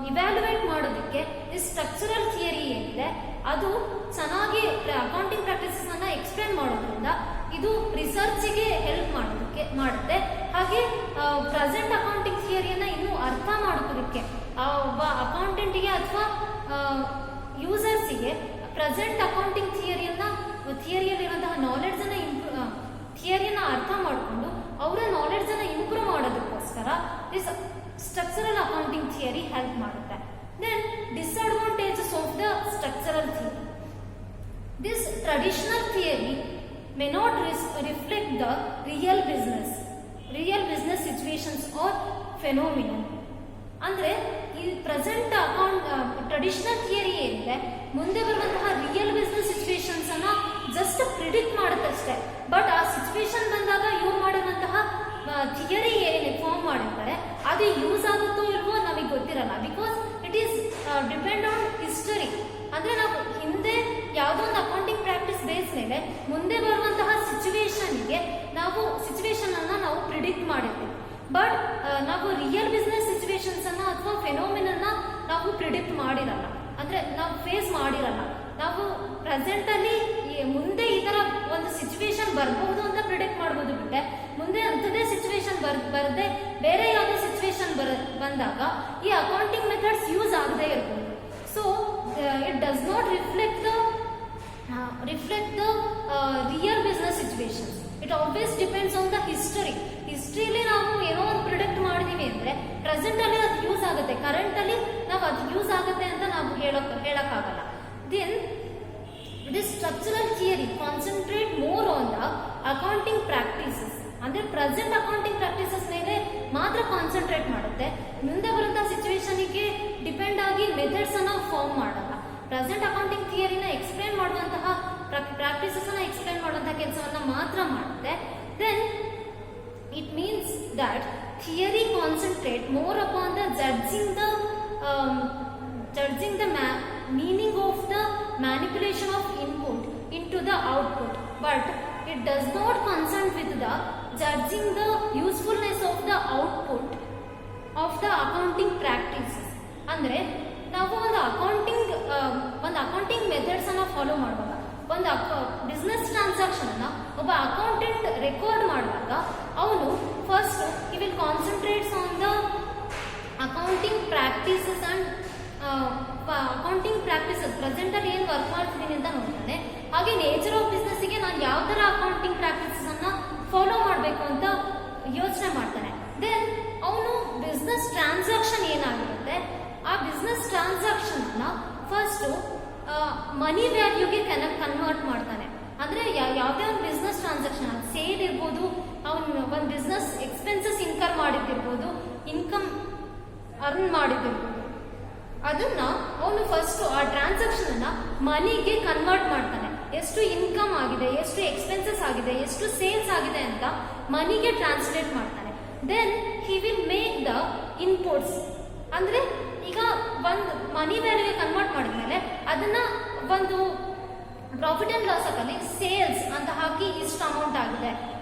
ಇವ್ಯಾಲ್ಯೂಯೇಟ್ ಮಾಡೋದಕ್ಕೆ ಈ ಸ್ಟ್ರಕ್ಚರಲ್ ಥಿಯರಿ ಏನಿದೆ ಅದು ಚೆನ್ನಾಗಿ ಅಕೌಂಟಿಂಗ್ ಪ್ರಾಕ್ಟೀಸಸ್ ಅನ್ನ ಎಕ್ಸ್ಪ್ಲೇನ್ ಮಾಡೋದ್ರಿಂದ ಇದು ರಿಸರ್ಚ್ಗೆ ಹೆಲ್ಪ್ ಮಾಡುತ್ತೆ. ಹಾಗೆ ಪ್ರೆಸೆಂಟ್ ಅಕೌಂಟಿಂಗ್ ಥಿಯರಿಯನ್ನ ಇನ್ನೂ ಅರ್ಥ ಮಾಡ್ಕೋದಕ್ಕೆ ಒಬ್ಬ ಅಕೌಂಟೆಂಟ್ಗೆ ಅಥವಾ ಯೂಸರ್ಸಿಗೆ ಪ್ರೆಸೆಂಟ್ ಅಕೌಂಟಿಂಗ್ ಥಿಯರಿಯಲ್ಲಿರುವಂತಹ ನಾಲೆಡ್ಜ್ ಅನ್ನ ಥಿಯರಿಯನ್ನ ಅರ್ಥ ಮಾಡಿಕೊಂಡು ಅವರ ನಾಲೆಡ್ಜ್ ಅನ್ನ ಇಂಪ್ರೂವ್ ಮಾಡೋದಕ್ಕೋಸ್ಕರ this structural accounting theory help ಮಾಡುತ್ತೆ. Then disadvantages of the structural theory. This traditional theory may not reflect the real business situations or phenomenon. ಅಂದ್ರೆ ಈ ಪ್ರೆಸೆಂಟ್ ಟ್ರೆಡಿಷನಲ್ ಥಿಯರಿ ಏನಿದೆ ಮುಂದೆ ಬರುವಂತಹ ರಿಯಲ್ ಬಿಸ್ನೆಸ್ ಸಿಚುವೇಶನ್ಸ್ ಅನ್ನ just predict ಮಾಡುತ್ತಷ್ಟೇ. But ಆ situation ಬಂದಾಗ ಇವ್ರು ಮಾಡಿರುವಂತಹ ಥಿಯರಿ ಏನು ಫಾರ್ಮ್ ಮಾಡಿರ್ತಾರೆ ಅದು ಯೂಸ್ ಆಗುತ್ತೋ ಇಲ್ವೋ ನಮಗೆ ಗೊತ್ತಿರಲ್ಲ. Because it is depend on history. ಅಂದ್ರೆ ನಾವು ಹಿಂದೆ ಯಾವುದೋ ಒಂದು ಅಕೌಂಟಿಂಗ್ ಪ್ರಾಕ್ಟೀಸ್ ಬೇಸ್ ಮೇಲೆ ಮುಂದೆ ಬರುವಂತಹ ಸಿಚುವೇಶನ್ ಅನ್ನ ನಾವು ಪ್ರಿಡಿಕ್ಟ್ ಮಾಡಿರ್ತೀವಿ. ಬಟ್ ನಾವು ರಿಯಲ್ ಬಿಸ್ನೆಸ್ ಸಿಚುವೇಶನ್ಸ್ ಅನ್ನ ಅಥವಾ ಫೆನೋಮಿನನ್ನ ನಾವು ಪ್ರಿಡಿಕ್ಟ್ ಮಾಡಿರಲ್ಲ, ಅಂದ್ರೆ ನಾವು ಫೇಸ್ ಮಾಡಿರಲ್ಲ. ನಾವು ಪ್ರೆಸೆಂಟ್ ಅಲ್ಲಿ ಮುಂದೆ ಈ ತರ ಒಂದು ಸಿಚುವೇಶನ್ ಬರಬಹುದು ಅಂತ ಪ್ರಿಡಿಕ್ಟ್ ಮಾಡಬಹುದು ಬಿಟ್ಟೆ ಮುಂದೆ ಅಂಥದ್ದೇ ಸಿಚುವೇಶನ್ ಬರದೆ ಬೇರೆ ಯಾವುದೇ ಸಿಚುವೇಶನ್ ಬಂದಾಗ ಈ ಅಕೌಂಟಿಂಗ್ ಮೆಥಡ್ಸ್ ಯೂಸ್ ಆಗದೆ ಇರಬಹುದು. So it does not reflect the real business situations. It always depends on the historically ನಾವು ಏನೋ ಒಂದು ಪ್ರಿಡಿಕ್ಟ್ ಮಾಡಿದೀವಿ ಅಂದ್ರೆ ಪ್ರೆಸೆಂಟ್ ಅಲ್ಲಿ ಅದು ಯೂಸ್ ಆಗುತ್ತೆ, ಕರೆಂಟ್ ಅಲ್ಲಿ ನಾವು ಅದು ಯೂಸ್ ಆಗುತ್ತೆ ಅಂತ ನಾವು ಹೇಳಕ್ಕಾಗಲ್ಲ. Then this structural theory concentrate more on the accounting practices. ಅಂದ್ರೆ ಪ್ರೆಸೆಂಟ್ ಅಕೌಂಟಿಂಗ್ ಪ್ರಾಕ್ಟೀಸಸ್ ಮೇಲೆ ಮಾತ್ರ ಕಾನ್ಸಂಟ್ರೇಟ್ ಮಾಡುತ್ತೆ. ಮುಂದೆ ಬರುವಂತಹ ಸಿಚುವೇಶನ್ಗೆ ಡಿಪೆಂಡ್ ಆಗಿ ಮೆಥಡ್ಸ್ ಅನ್ನ ಫಾರ್ಮ್ ಮಾಡಲ್ಲ. ಪ್ರೆಸೆಂಟ್ ಅಕೌಂಟಿಂಗ್ ಥಿಯರಿನ ಎಕ್ಸ್ಪ್ಲೇನ್ ಮಾಡುವಂತಹ ಪ್ರಾಕ್ಟೀಸಸ್ ಅನ್ನ ಎಕ್ಸ್ಪ್ಲೇನ್ ಮಾಡುವಂತಹ ಕೆಲಸವನ್ನ ಮಾತ್ರ ಮಾಡುತ್ತೆ. Then it means that theory concentrate more upon the judging the meaning of the manipulation of input the output, but it does not concern with the judging the usefulness of the output of the accounting practices. ಅಂದರೆ ನಾವು ಒಂದು accounting methods ಅನ್ನ follow ಮಾಡುವಾಗ, ಒಂದು business transaction ಅನ್ನ ಒಬ್ಬ accountant record ಮಾಡುವಾಗ ಅವನು first he will concentrates on the accounting practices and accounting practices present ಅಲ್ಲಿ ಏನು ವರ್ಕ್ ಮಾಡ್ತಿದ್ದೀನಿ ಅಂತ ನೋಡ್ತಾನೆ. ಹಾಗೆ ನೇಚರ್ ಆಫ್ ಬಿಸ್ನೆಸ್ ಗೆ ನಾನು ಯಾವ ತರ ಅಕೌಂಟಿಂಗ್ ಪ್ರಾಕ್ಟೀಸಸ್ ಅನ್ನ ಫಾಲೋ ಮಾಡಬೇಕು ಅಂತ ಯೋಚನೆ ಮಾಡ್ತಾನೆ. ದೆನ್ ಅವನು ಬಿಸ್ನೆಸ್ ಟ್ರಾನ್ಸಾಕ್ಷನ್ ಏನಾಗಿರುತ್ತೆ ಆ ಬಿಸ್ನೆಸ್ ಟ್ರಾನ್ಸಾಕ್ಷನ್ ಅನ್ನ ಫಸ್ಟ್ ಮನಿ ವ್ಯಾಲ್ಯೂಗೆ ಕನ್ವರ್ಟ್ ಮಾಡ್ತಾನೆ. ಅಂದ್ರೆ ಯಾವುದೇ ಒಂದು ಬಿಸ್ನೆಸ್ ಟ್ರಾನ್ಸಾಕ್ಷನ್ ಸೇಲ್ ಇರ್ಬೋದು, ಅವನು ಒಂದು ಬಿಸ್ನೆಸ್ ಎಕ್ಸ್ಪೆನ್ಸಸ್ ಇನ್ಕರ್ ಮಾಡಿದ್ದಿರ್ಬೋದು, ಇನ್ಕಮ್ ಅರ್ನ್ ಮಾಡಿದ್ದಿರ್ಬೋದು, ಅದನ್ನ ಅವನು ಫಸ್ಟ್ ಆ ಟ್ರಾನ್ಸಾಕ್ಷನ್ ಅನ್ನ ಮನಿಗೆ ಕನ್ವರ್ಟ್ ಮಾಡ್ತಾನೆ. ಎಷ್ಟು ಇನ್ಕಮ್ ಆಗಿದೆ, ಎಷ್ಟು ಎಕ್ಸ್ಪೆನ್ಸಸ್ ಆಗಿದೆ, ಎಷ್ಟು ಸೇಲ್ಸ್ ಆಗಿದೆ ಅಂತ ಮನಿಗೆ ಟ್ರಾನ್ಸ್ಲೇಟ್ ಮಾಡ್ತಾನೆ. Then he will make the inputs. ಅಂದ್ರೆ ಈಗ ಒಂದು ಮನಿ ವ್ಯಾಲ್ಯೂಗೆ ಕನ್ವರ್ಟ್ ಮಾಡಿದ್ಮೇಲೆ ಅದನ್ನ ಒಂದು ಪ್ರಾಫಿಟ್ ಅಂಡ್ ಲಾಸ್ ಅಲ್ಲಿ ಸೇಲ್ಸ್ ಅಂತ ಹಾಕಿ ಇಷ್ಟು ಅಮೌಂಟ್ ಆಗಿದೆ,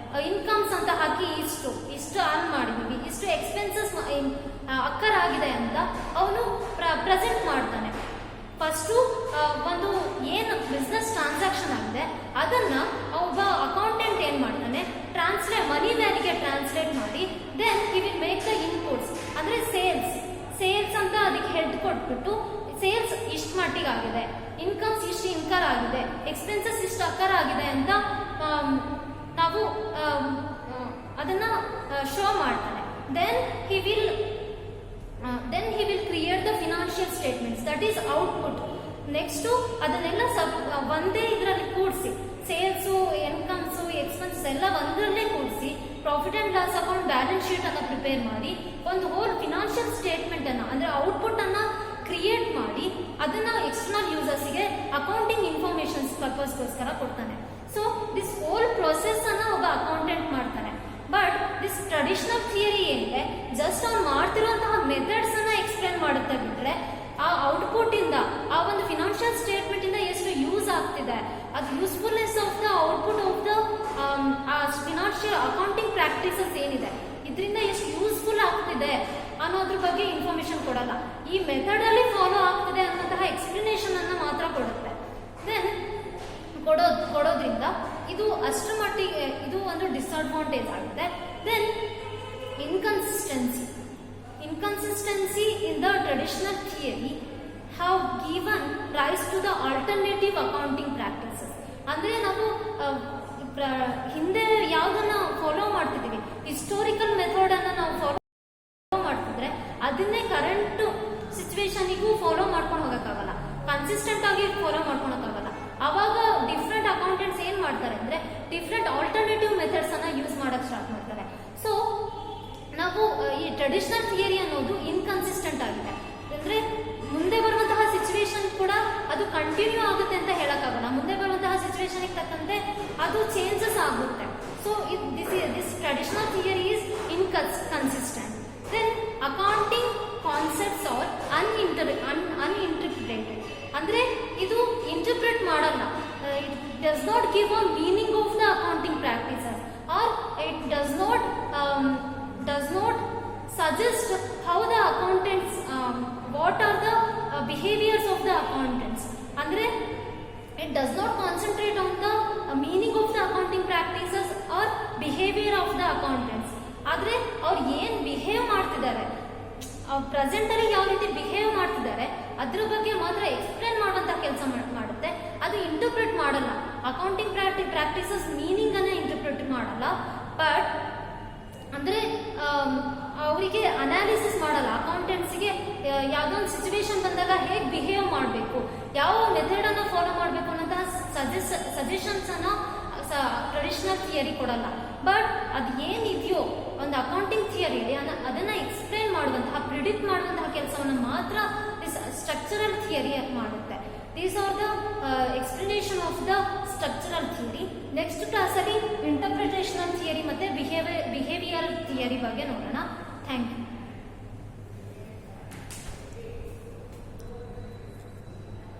ಇನ್ಕಮ್ಸ್ ಅಂತ ಹಾಕಿ ಇಷ್ಟು ಅರ್ನ್ ಮಾಡಿದೀವಿ, ಇಷ್ಟು ಎಕ್ಸ್ಪೆನ್ಸಸ್ ಅಕ್ಕರ್ ಆಗಿದೆ ಅಂತ ಅವನು ಪ್ರೆಸೆಂಟ್ ಮಾಡ್ತಾನೆ. ಫಸ್ಟು ಒಂದು ಏನು ಬಿಸ್ನೆಸ್ ಟ್ರಾನ್ಸಾಕ್ಷನ್ ಆಗಿದೆ ಅದನ್ನ ಒಬ್ಬ ಅಕೌಂಟೆಂಟ್ ಏನ್ ಮಾಡ್ತಾನೆ, ಮನಿ ವ್ಯಾಲ್ಯೂಗೆ ಟ್ರಾನ್ಸ್ಲೇಟ್ ಮಾಡಿ then he will make the inputs. ಅಂದ್ರೆ ಸೇಲ್ಸ್ ಅಂತ ಅದಕ್ಕೆ ಹೆಡ್ ಕೊಟ್ಬಿಟ್ಟು ಸೇಲ್ಸ್ ಇಷ್ಟು ಮಟ್ಟಿಗೆ ಆಗಿದೆ, ಇನ್ಕಮ್ಸ್ ಇಷ್ಟು ಇನ್ಕರ್ ಆಗಿದೆ, ಎಕ್ಸ್ಪೆನ್ಸಸ್ ಇಷ್ಟು ಅಕ್ಕರ್ ಆಗಿದೆ ಅಂತ ನಾವು ಅದನ್ನ ಶೋ ಮಾಡ್ತಾನೆ. Then he will create the financial statements, that is output. Next ಅದನ್ನೆಲ್ಲ ಒಂದೇ ಇದರಲ್ಲಿ ಕೂಡಿಸಿ, ಸೇಲ್ಸು, ಇನ್ಕಮ್ಸು, ಎಕ್ಸ್ಪೆನ್ಸಸ್ ಎಲ್ಲ ಒಂದರಲ್ಲೇ ಕೂಡಿಸಿ profit and loss account balance sheet ಅನ್ನ ಪ್ರಿಪೇರ್ ಮಾಡಿ ಒಂದು ಹೋಲ್ ಫಿನಾನ್ಷಿಯಲ್ ಸ್ಟೇಟ್ಮೆಂಟ್ ಅನ್ನ ಅಂದ್ರೆ ಔಟ್ಪುಟ್ ಅನ್ನ ಕ್ರಿಯೇಟ್ ಮಾಡಿ ಅದನ್ನ ಎಕ್ಸ್ಟರ್ನಲ್ ಯೂಸರ್ಸ್ಗೆ ಅಕೌಂಟಿಂಗ್ ಇನ್ಫಾರ್ಮೇಶನ್ಸ್ ಪರ್ಪಸ್ಗೋಸ್ಕರ ಕೊಡ್ತಾನೆ. ಸೊ ದಿಸ್ ಹೋಲ್ ಪ್ರೊಸೆಸ್ ಅನ್ನ ಒಬ್ಬ ಅಕೌಂಟೆಂಟ್ ಮಾಡ್ತಾನೆ. ಬಟ್ ದಿಸ್ ಟ್ರೆಡಿಷನಲ್ ಥಿಯರಿ ಏನಿದೆ ಜಸ್ಟ್ ಅವ್ನು ಮಾಡ್ತಿರುವಂತಹ ಮೆಥಡ್ಸ್ ಅನ್ನ ಎಕ್ಸ್ಪ್ಲೇನ್ ಮಾಡುತ್ತೆ ಬಿಟ್ರೆ ಆ ಔಟ್ಪುಟ್ ಇಂದ ಆ ಒಂದು ಫಿನಾನ್ಷಿಯಲ್ ಸ್ಟೇಟ್ಮೆಂಟ್ ಇಂದ ಎಷ್ಟು ಯೂಸ್ ಆಗ್ತಿದೆ, ಅದು usefulness of the output of the financial accounting practices ಏನಿದೆ ಇದರಿಂದ ಎಷ್ಟು ಯೂಸ್ಫುಲ್ ಆಗ್ತಿದೆ ಅನ್ನೋದ್ರ ಬಗ್ಗೆ ಇನ್ಫಾರ್ಮೇಶನ್ ಕೊಡಲ್ಲ. ಈ ಮೆಥಡ್ ಅಲ್ಲಿ ಫಾಲೋ ಆಗ್ತಿದೆ ಅನ್ನೋಂತಹ ಎಕ್ಸ್ಪ್ಲನೇಷನ್ ಅನ್ನ ಮಾತ್ರ ಕೊಡುತ್ತೆ. ದೆನ್ ಕೊಡೋದ್ರಿಂದ ಇದು ಅಷ್ಟರ ಮಟ್ಟಿಗೆ ಇದು ಒಂದು ಡಿಸ್ಅಡ್ವಾಂಟೇಜ್ ಆಗಿದೆ. Then inconsistency in the traditional theory have given rise to the alternative accounting practices. ಅಂದ್ರೆ ನಾವು ಹಿಂದೆ ಯಾವ್ದನ್ನ ಫಾಲೋ ಮಾಡ್ತಿದ್ದೀವಿ, ಹಿಸ್ಟೋರಿಕಲ್ ಮೆಥಡ್ ಅನ್ನ ನಾವು ಫಾಲೋ ಮಾಡ್ತಿದ್ರೆ ಅದನ್ನೇ ಕರೆಂಟ್ ಸಿಚುವೇಶನ್ಗೂ ಫಾಲೋ ಮಾಡ್ಕೊಂಡು ಹೋಗಕ್ಕಾಗಲ್ಲ, ಕನ್ಸಿಸ್ಟೆಂಟ್ ಆಗಿ ಫಾಲೋ ಮಾಡ್ಕೊಳಕ್ಕಾಗಲ್ಲ. ಅವಾಗ ಡಿಫ್ರೆಂಟ್ ಅಕೌಂಟೆಂಟ್ಸ್ ಏನ್ ಮಾಡ್ತಾರೆ ಅಂದ್ರೆ ಡಿಫ್ರೆಂಟ್ ಆಲ್ಟರ್ನೇಟಿವ್ ಮೆಥಡ್ಸ್ ಅನ್ನ ಯೂಸ್ ಮಾಡಕ್ ಸ್ಟಾರ್ಟ್ ಮಾಡ್ತಾರೆ. ಸೊ ನಾವು ಈ ಟ್ರೆಡಿಷನಲ್ ಥಿಯರಿ ಅನ್ನೋದು ಇನ್ಕನ್ಸಿಸ್ಟೆಂಟ್ ಆಗಿದೆ. ಅಂದ್ರೆ ಮುಂದೆ ಬರುವಂತಹ ಸಿಚುವೇಶನ್ ಕೂಡ ಅದು ಕಂಟಿನ್ಯೂ ಆಗುತ್ತೆ ಅಂತ ಹೇಳಕ್ಕಾಗಲ್ಲ. ಮುಂದೆ ಬರುವಂತಹ ಸಿಚುವೇಶನ್ ತಕ್ಕಂತೆ ಅದು ಚೇಂಜಸ್ ಆಗುತ್ತೆ. So this traditional theory is inconsistent. Then accounting concepts are uninterpreted. ಅಂದ್ರೆ ಇದು ಇಂಟರ್ಪ್ರೆಟ್ ಮಾಡಲ್ಲ. It does not give a meaning of the accounting practices or it does not suggest how the accountants what are the behaviors of the accountants. andre it does not concentrate on the meaning of the accounting practices or behavior of the accountants. ಆದ್ರೆ ಅವ್ರು ಏನ್ behave ಮಾಡ್ತಿದ್ದಾರೆ, present ಅಲ್ಲಿ ಯಾವ ರೀತಿ behave ಮಾಡ್ತಿದ್ದಾರೆ ಅದ್ರ ಬಗ್ಗೆ ಮಾತ್ರ ಎಕ್ಸ್ಪ್ಲೇನ್ ಮಾಡುವಂತ ಕೆಲಸ ಮಾಡುತ್ತೆ. ಅದು ಇಂಟರ್ಪ್ರೆಟ್ ಮಾಡಲ್ಲ. ಅಕೌಂಟಿಂಗ್ ಪ್ರಾಕ್ಟೀಸಸ್ ಮೀನಿಂಗ್ ಅನ್ನ ಇಂಟರ್ಪ್ರೆಟ್ ಮಾಡಲ್ಲ. ಬಟ್ ಅಂದ್ರೆ ಅವರಿಗೆ ಅನಾಲಿಸಿಸ್ ಮಾಡಲ್ಲ. ಅಕೌಂಟೆಂಟ್ಸ್ಗೆ ಯಾವುದೋ ಒಂದು ಸಿಚುವೇಶನ್ ಬಂದಾಗ ಹೇಗೆ ಬಿಹೇವ್ ಮಾಡಬೇಕು, ಯಾವ ಮೆಥಡ್ ಅನ್ನ ಫಾಲೋ ಮಾಡಬೇಕು ಅನ್ನೋಂತಹ ಸಜೆಷನ್ಸ್ ಅನ್ನ ಟ್ರೆಡಿಷನಲ್ ಥಿಯರಿ ಕೊಡಲ್ಲ. ಬಟ್ ಅದು ಏನಿದೆಯೋ ಒಂದು ಅಕೌಂಟಿಂಗ್ ಥಿಯರಿ ಅದನ್ನ ಎಕ್ಸ್ಪ್ಲೇನ್ ಮಾಡುವಂತಹ, ಪ್ರಿಡಿಕ್ಟ್ ಮಾಡುವಂತಹ ಕೆಲಸವನ್ನು ಮಾತ್ರ ಸ್ಟ್ರಕ್ಚರಲ್ ಥಿಯರಿ ಮಾಡುತ್ತೆ. These are the explanation of the structural theory. Next ಕ್ಲಾಸಲ್ಲಿ ಇಂಟರ್ಪ್ರಿಟೇಷನಲ್ ಥಿಯರಿ ಮತ್ತೆ ಬಿಹೇವಿಯರ್ ಥಿಯರಿ ಬಗ್ಗೆ ನೋಡೋಣ. Thank you.